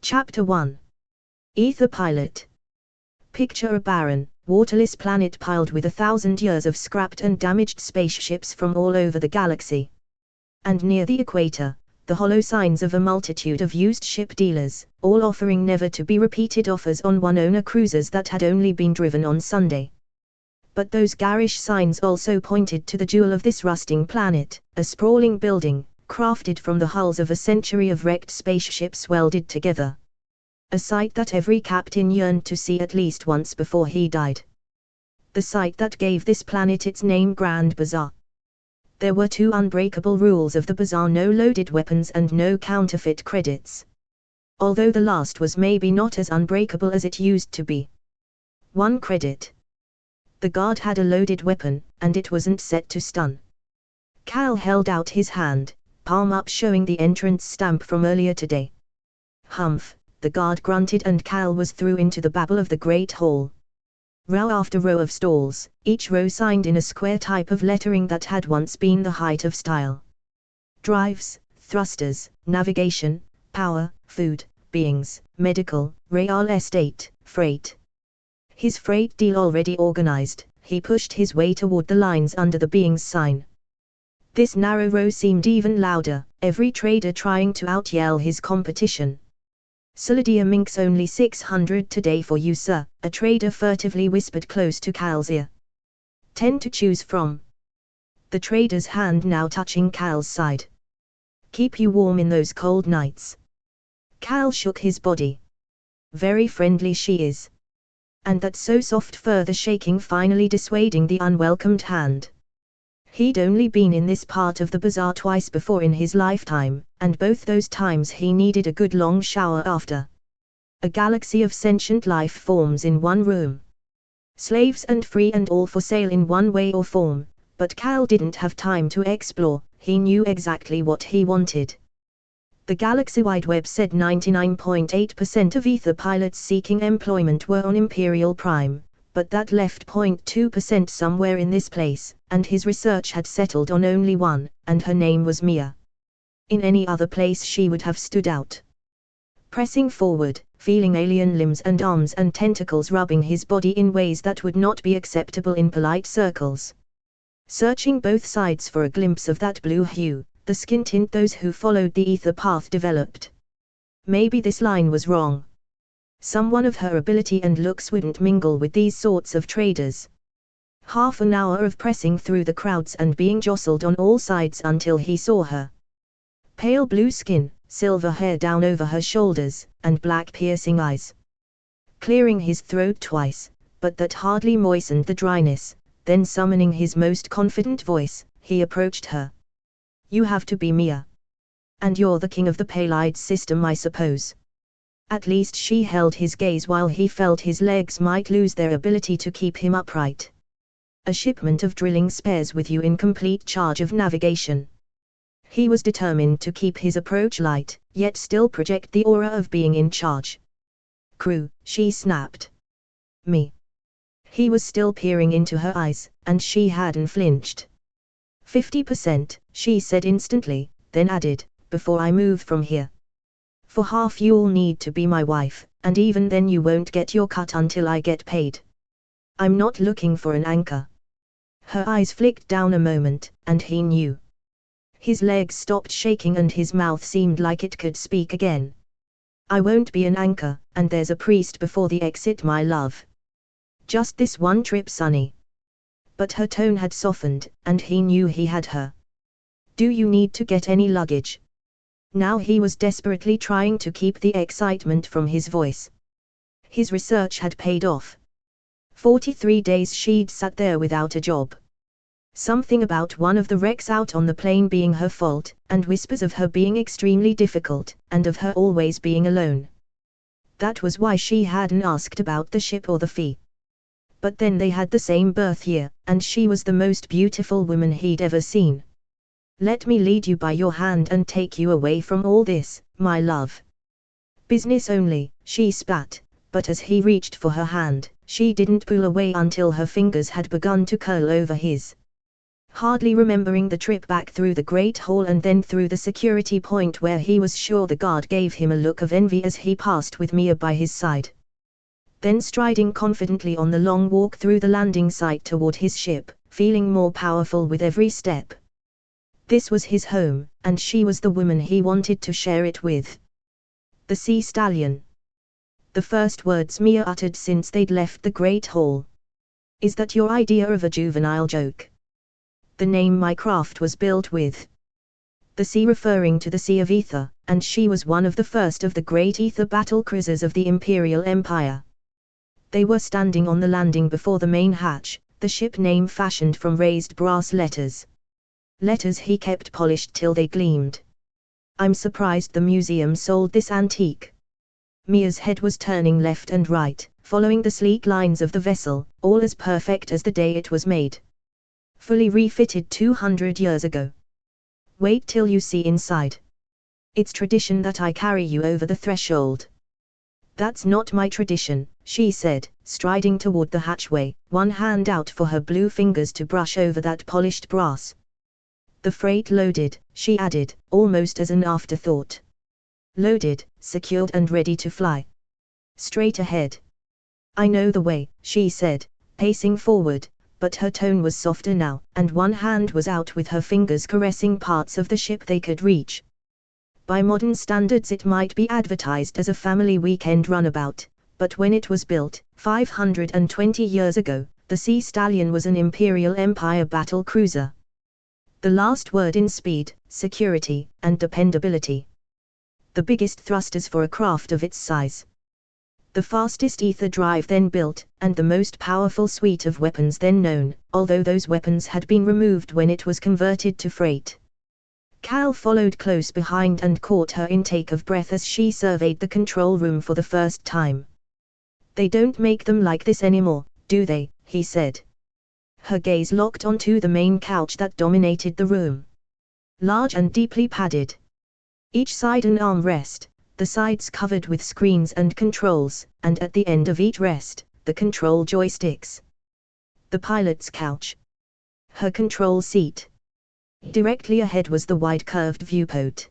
Chapter 1. Aether Pilot. Picture a barren, waterless planet piled with 1,000 years of scrapped and damaged spaceships from all over the galaxy. And near the equator, the hollow signs of a multitude of used ship dealers, all offering never-to-be-repeated offers on one-owner cruisers that had only been driven on Sunday. But those garish signs also pointed to the jewel of this rusting planet, a sprawling building, crafted from the hulls of a century of wrecked spaceships welded together. A sight that every captain yearned to see at least once before he died. The sight that gave this planet its name, Grand Bazaar. There were two unbreakable rules of the bazaar: no loaded weapons and no counterfeit credits. Although the last was maybe not as unbreakable as it used to be. 1 credit. The guard had a loaded weapon, and it wasn't set to stun. Cal held out his hand, palm up, showing the entrance stamp from earlier today. Humph, the guard grunted, and Cal was through into the babble of the great hall. Row after row of stalls, each row signed in a square type of lettering that had once been the height of style. Drives, thrusters, navigation, power, food, beings, medical, real estate, freight. His freight deal already organized, he pushed his way toward the lines under the beings sign. This narrow row seemed even louder, every trader trying to out-yell his competition. "Solidia Minx, only 600 today for you, sir," a trader furtively whispered close to Cal's ear. 10 to choose from. The trader's hand now touching Cal's side. "Keep you warm in those cold nights." Cal shook his body. "Very friendly she is. And that's so soft," further shaking, finally dissuading the unwelcomed hand. He'd only been in this part of the bazaar twice before in his lifetime, and both those times he needed a good long shower after. A galaxy of sentient life forms in one room. Slaves and free and all for sale in one way or form, but Cal didn't have time to explore, he knew exactly what he wanted. The galaxy-wide web said 99.8% of Aether pilots seeking employment were on Imperial Prime, but that left 0.2% somewhere in this place, and his research had settled on only one, and her name was Mia. In any other place she would have stood out. Pressing forward, feeling alien limbs and arms and tentacles rubbing his body in ways that would not be acceptable in polite circles. Searching both sides for a glimpse of that blue hue, the skin tint those who followed the Aether path developed. Maybe this line was wrong. Someone of her ability and looks wouldn't mingle with these sorts of traders. Half an hour of pressing through the crowds and being jostled on all sides until he saw her. Pale blue skin, silver hair down over her shoulders, and black piercing eyes. Clearing his throat twice, but that hardly moistened the dryness, then summoning his most confident voice, he approached her. "You have to be Mia. And you're the king of the Paleid system, I suppose." At least she held his gaze while he felt his legs might lose their ability to keep him upright. "A shipment of drilling spares with you in complete charge of navigation." He was determined to keep his approach light, yet still project the aura of being in charge. "Crew," she snapped. "Me." He was still peering into her eyes, and she hadn't flinched. 50%, she said instantly, then added, "before I move from here. For half you'll need to be my wife, and even then you won't get your cut until I get paid. I'm not looking for an anchor." Her eyes flicked down a moment, and he knew. His legs stopped shaking and his mouth seemed like it could speak again. "I won't be an anchor, and there's a priest before the exit, my love. Just this one trip, Sonny." But her tone had softened, and he knew he had her. "Do you need to get any luggage?" Now he was desperately trying to keep the excitement from his voice. His research had paid off. 43 days she'd sat there without a job. Something about one of the wrecks out on the plane being her fault, and whispers of her being extremely difficult, and of her always being alone. That was why she hadn't asked about the ship or the fee. But then they had the same birth year, and she was the most beautiful woman he'd ever seen. "Let me lead you by your hand and take you away from all this, my love." "Business only," she spat, but as he reached for her hand, she didn't pull away until her fingers had begun to curl over his. Hardly remembering the trip back through the Great Hall and then through the security point where he was sure the guard gave him a look of envy as he passed with Mia by his side. Then striding confidently on the long walk through the landing site toward his ship, feeling more powerful with every step. This was his home, and she was the woman he wanted to share it with. The Sea Stallion. The first words Mia uttered since they'd left the Great Hall. Is that your idea of a juvenile joke? The name my craft was built with. The sea referring to the Sea of Aether, and she was one of the first of the great Aether battle cruisers of the Imperial Empire. They were standing on the landing before the main hatch, the ship name fashioned from raised brass letters. Letters he kept polished till they gleamed. I'm surprised the museum sold this antique. Mia's head was turning left and right, following the sleek lines of the vessel, all as perfect as the day it was made. Fully refitted 200 years ago. Wait till you see inside. It's tradition that I carry you over the threshold. That's not my tradition, she said, striding toward the hatchway, one hand out for her blue fingers to brush over that polished brass. The freight loaded, she added, almost as an afterthought. Loaded, secured and ready to fly. Straight ahead. I know the way, she said, pacing forward, but her tone was softer now, and one hand was out with her fingers caressing parts of the ship they could reach. By modern standards it might be advertised as a family weekend runabout, but when it was built, 520 years ago, the Sea Stallion was an Imperial Empire battle cruiser. The last word in speed, security, and dependability. The biggest thrusters for a craft of its size. The fastest ether drive then built, and the most powerful suite of weapons then known, although those weapons had been removed when it was converted to freight. Cal followed close behind and caught her intake of breath as she surveyed the control room for the first time. They don't make them like this anymore, do they? He said. Her gaze locked onto the main couch that dominated the room. Large and deeply padded. Each side an armrest, the sides covered with screens and controls, and at the end of each rest, the control joysticks. The pilot's couch. Her control seat. Directly ahead was the wide curved viewport.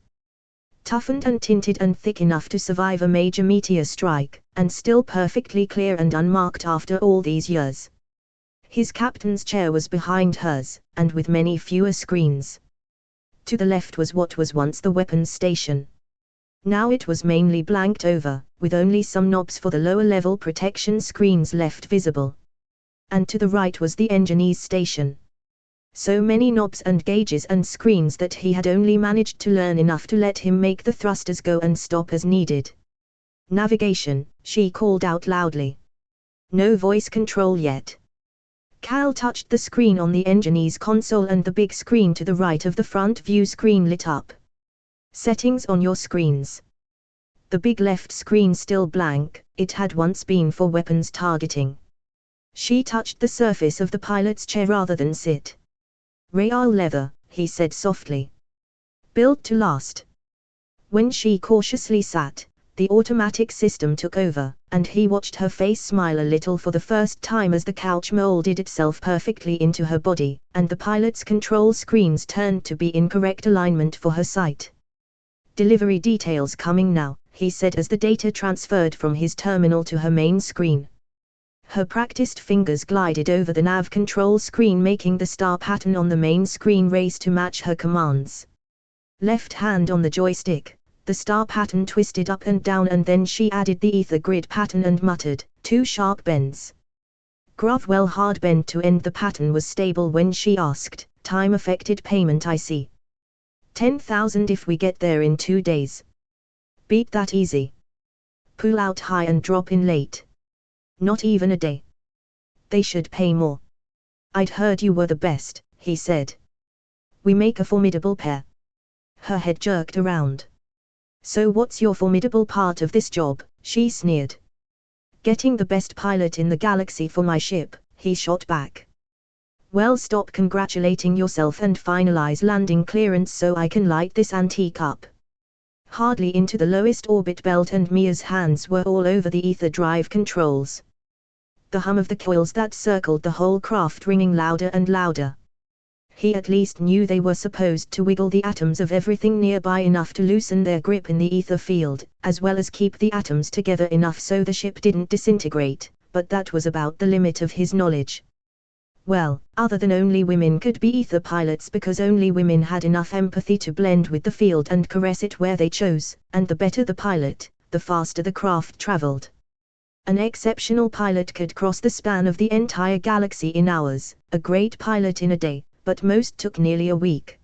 Toughened and tinted and thick enough to survive a major meteor strike, and still perfectly clear and unmarked after all these years. His captain's chair was behind hers, and with many fewer screens. To the left was what was once the weapons station. Now it was mainly blanked over, with only some knobs for the lower-level protection screens left visible. And to the right was the engineer's station. So many knobs and gauges and screens that he had only managed to learn enough to let him make the thrusters go and stop as needed. Navigation, she called out loudly. No voice control yet. Cal touched the screen on the engineer's console and the big screen to the right of the front view screen lit up. Settings on your screens. The big left screen still blank, it had once been for weapons targeting. She touched the surface of the pilot's chair rather than sit. Real leather, he said softly. Built to last. When she cautiously sat, the automatic system took over, and he watched her face smile a little for the first time as the couch molded itself perfectly into her body, and the pilot's control screens turned to be in correct alignment for her sight. Delivery details coming now, he said as the data transferred from his terminal to her main screen. Her practiced fingers glided over the nav control screen, making the star pattern on the main screen race to match her commands. Left hand on the joystick, the star pattern twisted up and down, and then she added the ether grid pattern and muttered, 2 sharp bends. Grovwell hard bend to end the pattern was stable when she asked, time affected payment I see. 10,000 if we get there in 2 days. Beat that easy. Pull out high and drop in late. Not even a day. They should pay more. I'd heard you were the best, he said. We make a formidable pair. Her head jerked around. So what's your formidable part of this job? She sneered. Getting the best pilot in the galaxy for my ship, he shot back. Well, stop congratulating yourself and finalize landing clearance so I can light this antique up. Hardly into the lowest orbit belt and Mia's hands were all over the ether drive controls. The hum of the coils that circled the whole craft ringing louder and louder. He at least knew they were supposed to wiggle the atoms of everything nearby enough to loosen their grip in the ether field, as well as keep the atoms together enough so the ship didn't disintegrate, but that was about the limit of his knowledge. Well, other than only women could be ether pilots because only women had enough empathy to blend with the field and caress it where they chose, and the better the pilot, the faster the craft traveled. An exceptional pilot could cross the span of the entire galaxy in hours, a great pilot in a day, but most took nearly a week.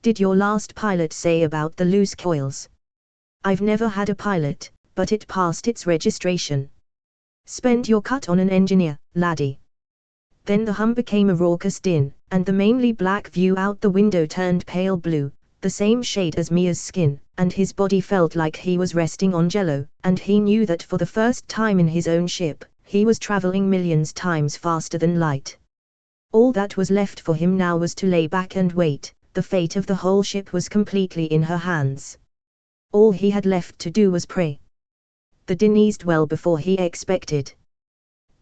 Did your last pilot say about the loose coils? I've never had a pilot, but it passed its registration. Spend your cut on an engineer, laddie. Then the hum became a raucous din, and the mainly black view out the window turned pale blue, the same shade as Mia's skin, and his body felt like he was resting on jello, and he knew that for the first time in his own ship, he was traveling millions times faster than light. All that was left for him now was to lay back and wait. The fate of the whole ship was completely in her hands. All he had left to do was pray. The din eased well before he expected.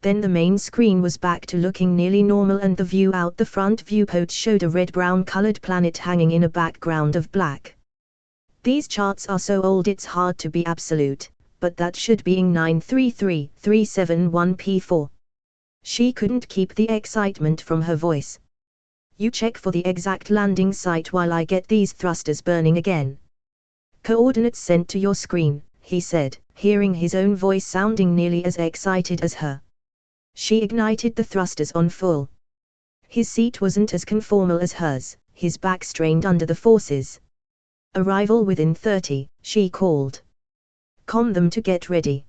Then the main screen was back to looking nearly normal and the view out the front viewport showed a red-brown colored planet hanging in a background of black. These charts are so old it's hard to be absolute, but that should be in 933371P4. She couldn't keep the excitement from her voice. You check for the exact landing site while I get these thrusters burning again. Coordinates sent to your screen, he said, hearing his own voice sounding nearly as excited as her. She ignited the thrusters on full. His seat wasn't as conformal as hers, his back strained under the forces. Arrival within 30, she called. Com them to get ready.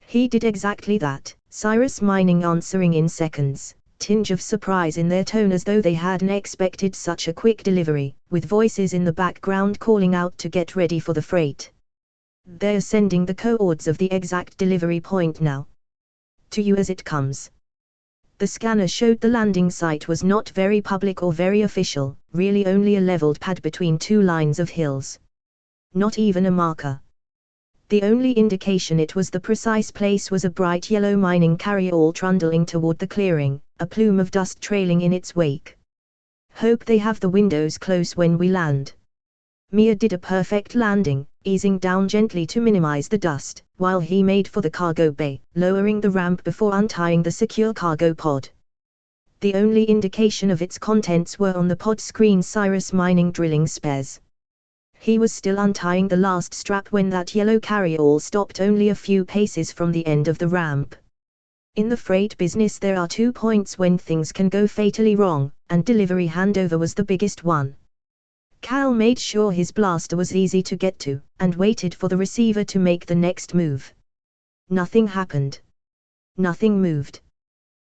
He did exactly that, Cyrus Mining answering in seconds, tinge of surprise in their tone as though they hadn't expected such a quick delivery, with voices in the background calling out to get ready for the freight. They're sending the coords of the exact delivery point now. To you as it comes. The scanner showed the landing site was not very public or very official, really only a leveled pad between two lines of hills. Not even a marker. The only indication it was the precise place was a bright yellow mining carryall trundling toward the clearing, a plume of dust trailing in its wake. Hope they have the windows close when we land. Mia did a perfect landing, easing down gently to minimize the dust, while he made for the cargo bay, lowering the ramp before untying the secure cargo pod. The only indication of its contents were on the pod screen: Cyrus Mining drilling spares. He was still untying the last strap when that yellow carryall stopped only a few paces from the end of the ramp. In the freight business there are 2 points when things can go fatally wrong, and delivery handover was the biggest one. Cal made sure his blaster was easy to get to, and waited for the receiver to make the next move. Nothing happened. Nothing moved.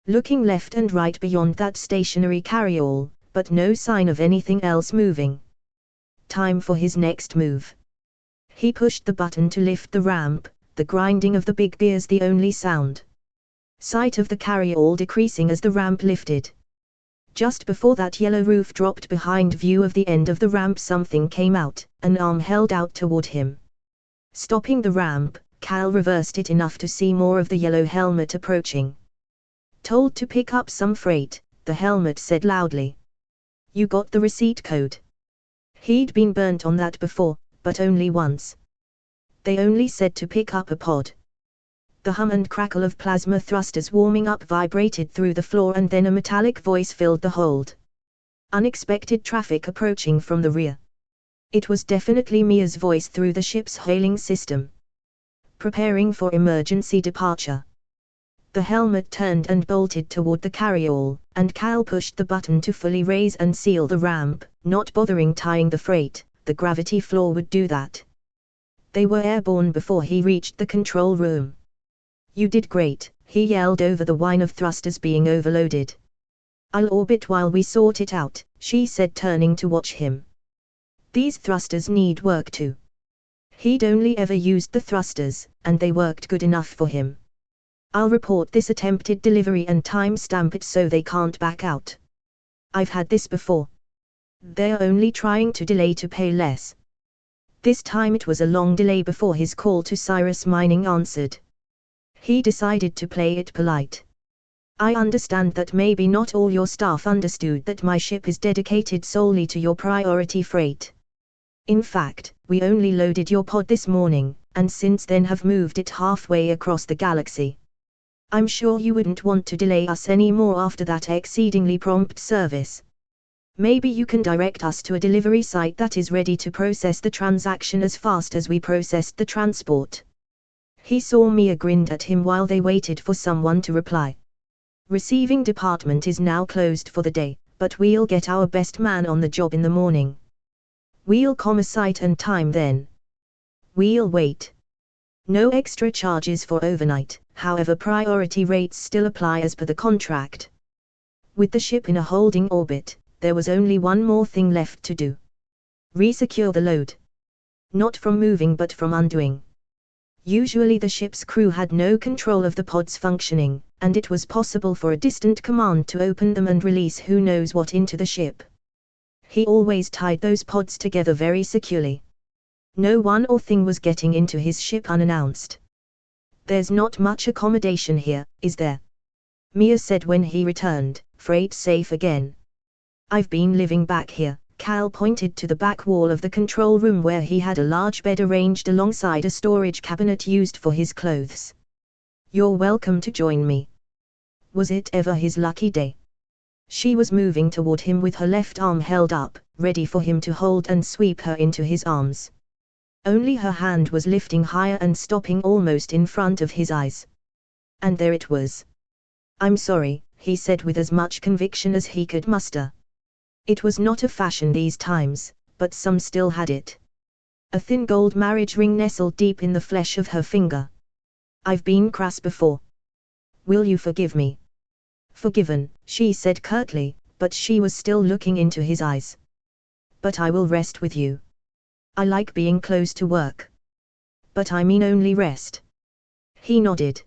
Looking left and right beyond that stationary carryall, but no sign of anything else moving. Time for his next move. He pushed the button to lift the ramp, the grinding of the big gears the only sound. Sight of the carryall decreasing as the ramp lifted. Just before that yellow roof dropped behind view of the end of the ramp, something came out, an arm held out toward him. Stopping the ramp, Cal reversed it enough to see more of the yellow helmet approaching. Told to pick up some freight, the helmet said loudly. You got the receipt code? He'd been burnt on that before, but only once. They only said to pick up a pod. The hum and crackle of plasma thrusters warming up vibrated through the floor, and then a metallic voice filled the hold. Unexpected traffic approaching from the rear. It was definitely Mia's voice through the ship's hailing system. Preparing for emergency departure. The helmet turned and bolted toward the carryall, and Cal pushed the button to fully raise and seal the ramp, not bothering tying the freight. The gravity floor would do that. They were airborne before he reached the control room. You did great, he yelled over the whine of thrusters being overloaded. I'll orbit while we sort it out, she said, turning to watch him. These thrusters need work too. He'd only ever used the thrusters, and they worked good enough for him. I'll report this attempted delivery and timestamp it so they can't back out. I've had this before. They're only trying to delay to pay less. This time it was a long delay before his call to Cyrus Mining answered. He decided to play it polite. I understand that maybe not all your staff understood that my ship is dedicated solely to your priority freight. In fact, we only loaded your pod this morning, and since then have moved it halfway across the galaxy. I'm sure you wouldn't want to delay us any more after that exceedingly prompt service. Maybe you can direct us to a delivery site that is ready to process the transaction as fast as we processed the transport. He saw Mia grinned at him while they waited for someone to reply. Receiving department is now closed for the day, but we'll get our best man on the job in the morning. We'll comma site and time then. We'll wait. No extra charges for overnight, however priority rates still apply as per the contract. With the ship in a holding orbit, there was only one more thing left to do. Resecure the load. Not from moving but from undoing. Usually the ship's crew had no control of the pods functioning, and it was possible for a distant command to open them and release who knows what into the ship. He always tied those pods together very securely. No one or thing was getting into his ship unannounced. There's not much accommodation here, is there? Mia said when he returned, freight safe again. I've been living back here. Cal pointed to the back wall of the control room where he had a large bed arranged alongside a storage cabinet used for his clothes. You're welcome to join me. Was it ever his lucky day? She was moving toward him with her left arm held up, ready for him to hold and sweep her into his arms. Only her hand was lifting higher and stopping almost in front of his eyes. And there it was. I'm sorry, he said with as much conviction as he could muster. It was not a fashion these times, but some still had it. A thin gold marriage ring nestled deep in the flesh of her finger. I've been crass before. Will you forgive me? Forgiven, she said curtly, but she was still looking into his eyes. But I will rest with you. I like being close to work. But I mean only rest. He nodded.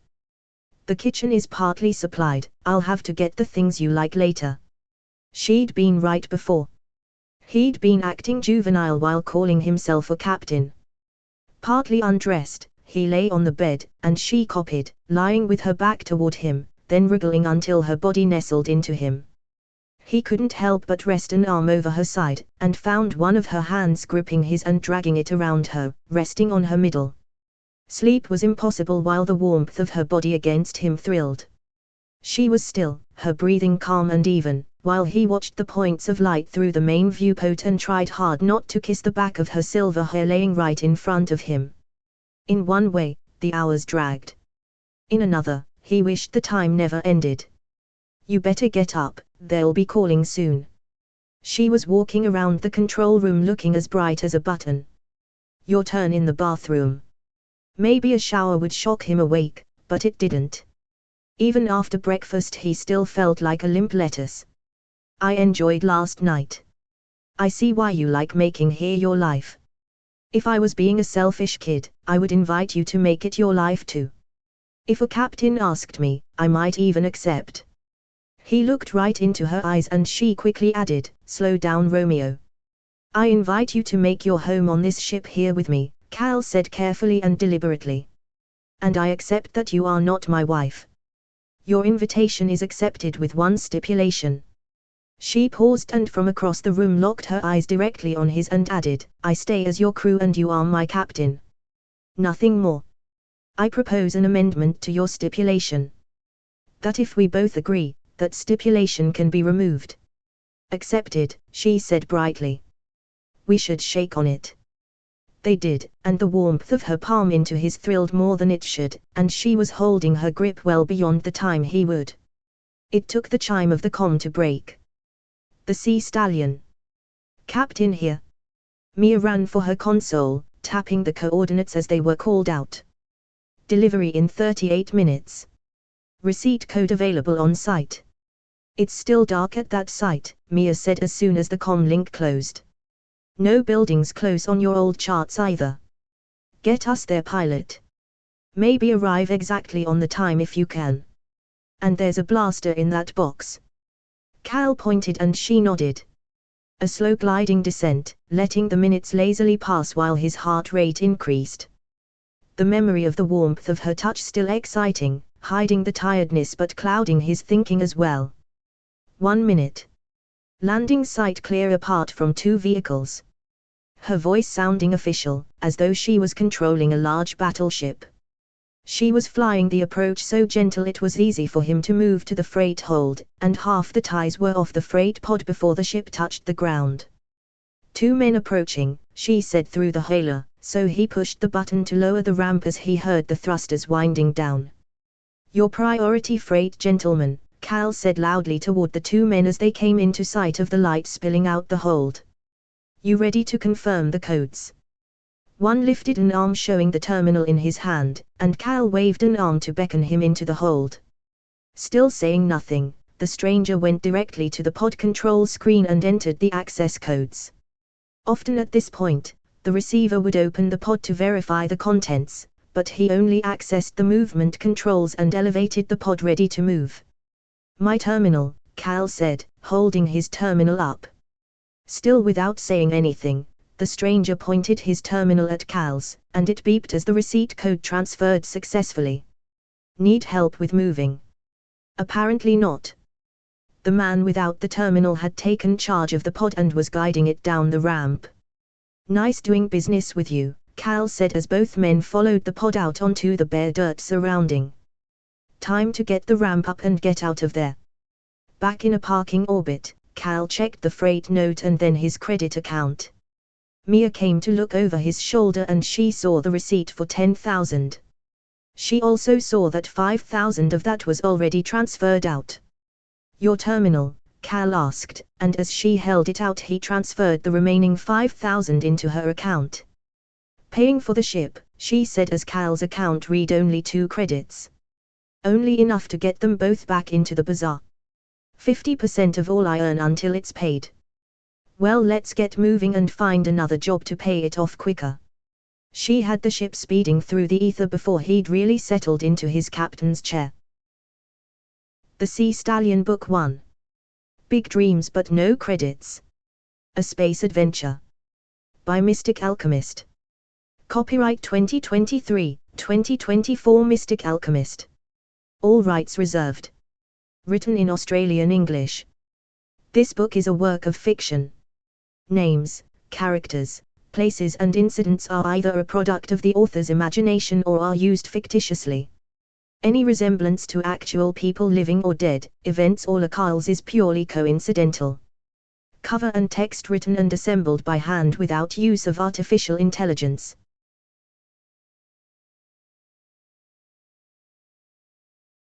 The kitchen is partly supplied, I'll have to get the things you like later. She'd been right before. He'd been acting juvenile while calling himself a captain. Partly undressed, he lay on the bed, and she copied, lying with her back toward him, then wriggling until her body nestled into him. He couldn't help but rest an arm over her side, and found one of her hands gripping his and dragging it around her, resting on her middle. Sleep was impossible while the warmth of her body against him thrilled. She was still, her breathing calm and even, while he watched the points of light through the main viewport and tried hard not to kiss the back of her silver hair laying right in front of him. In one way, the hours dragged. In another, he wished the time never ended. You better get up, they'll be calling soon. She was walking around the control room looking as bright as a button. Your turn in the bathroom. Maybe a shower would shock him awake, but it didn't. Even after breakfast he still felt like a limp lettuce. I enjoyed last night. I see why you like making here your life. If I was being a selfish kid, I would invite you to make it your life too. If a captain asked me, I might even accept. He looked right into her eyes and she quickly added, slow down Romeo. I invite you to make your home on this ship here with me, Cal said carefully and deliberately. And I accept that you are not my wife. Your invitation is accepted with one stipulation. She paused and from across the room locked her eyes directly on his and added, I stay as your crew and you are my captain. Nothing more. I propose an amendment to your stipulation. That if we both agree, that stipulation can be removed. Accepted, she said brightly. We should shake on it. They did, and the warmth of her palm into his thrilled more than it should, and she was holding her grip well beyond the time he would. It took the chime of the comm to break. The Stallion. Captain here. Mia ran for her console, tapping the coordinates as they were called out. Delivery in 38 minutes. Receipt code available on site. It's still dark at that site, Mia said as soon as the comm link closed. No buildings close on your old charts either. Get us there, pilot. Maybe arrive exactly on the time if you can. And there's a blaster in that box. Cal pointed and she nodded. A slow gliding descent, letting the minutes lazily pass while his heart rate increased. The memory of the warmth of her touch still exciting, hiding the tiredness but clouding his thinking as well. 1 minute. Landing site clear apart from 2 vehicles. Her voice sounding official, as though she was controlling a large battleship. She was flying the approach so gentle it was easy for him to move to the freight hold, and half the ties were off the freight pod before the ship touched the ground. 2 men approaching, she said through the hailer, so he pushed the button to lower the ramp as he heard the thrusters winding down. Your priority freight, gentlemen, Cal said loudly toward the 2 men as they came into sight of the light spilling out the hold. You ready to confirm the codes? One lifted an arm showing the terminal in his hand, and Cal waved an arm to beckon him into the hold. Still saying nothing, the stranger went directly to the pod control screen and entered the access codes. Often at this point, the receiver would open the pod to verify the contents, but he only accessed the movement controls and elevated the pod ready to move. My terminal, Cal said, holding his terminal up. Still without saying anything, the stranger pointed his terminal at Cal's, and it beeped as the receipt code transferred successfully. Need help with moving? Apparently not. The man without the terminal had taken charge of the pod and was guiding it down the ramp. Nice doing business with you, Cal said as both men followed the pod out onto the bare dirt surrounding. Time to get the ramp up and get out of there. Back in a parking orbit, Cal checked the freight note and then his credit account. Mia came to look over his shoulder and she saw the receipt for 10,000. She also saw that 5,000 of that was already transferred out. Your terminal, Cal asked, and as she held it out he transferred the remaining 5,000 into her account. Paying for the ship, she said as Cal's account read only 2 credits. Only enough to get them both back into the bazaar. 50% of all I earn until it's paid. Well, let's get moving and find another job to pay it off quicker. She had the ship speeding through the ether before he'd really settled into his captain's chair. The Sea Stallion Book 1. Big Dreams but No Credits. A Space Adventure. By Mystic Alchemist. Copyright 2023-2024 Mystic Alchemist. All rights reserved. Written in Australian English. This book is a work of fiction. Names, characters, places and incidents are either a product of the author's imagination or are used fictitiously. Any resemblance to actual people living or dead, events or locales is purely coincidental. Cover and text written and assembled by hand without use of artificial intelligence.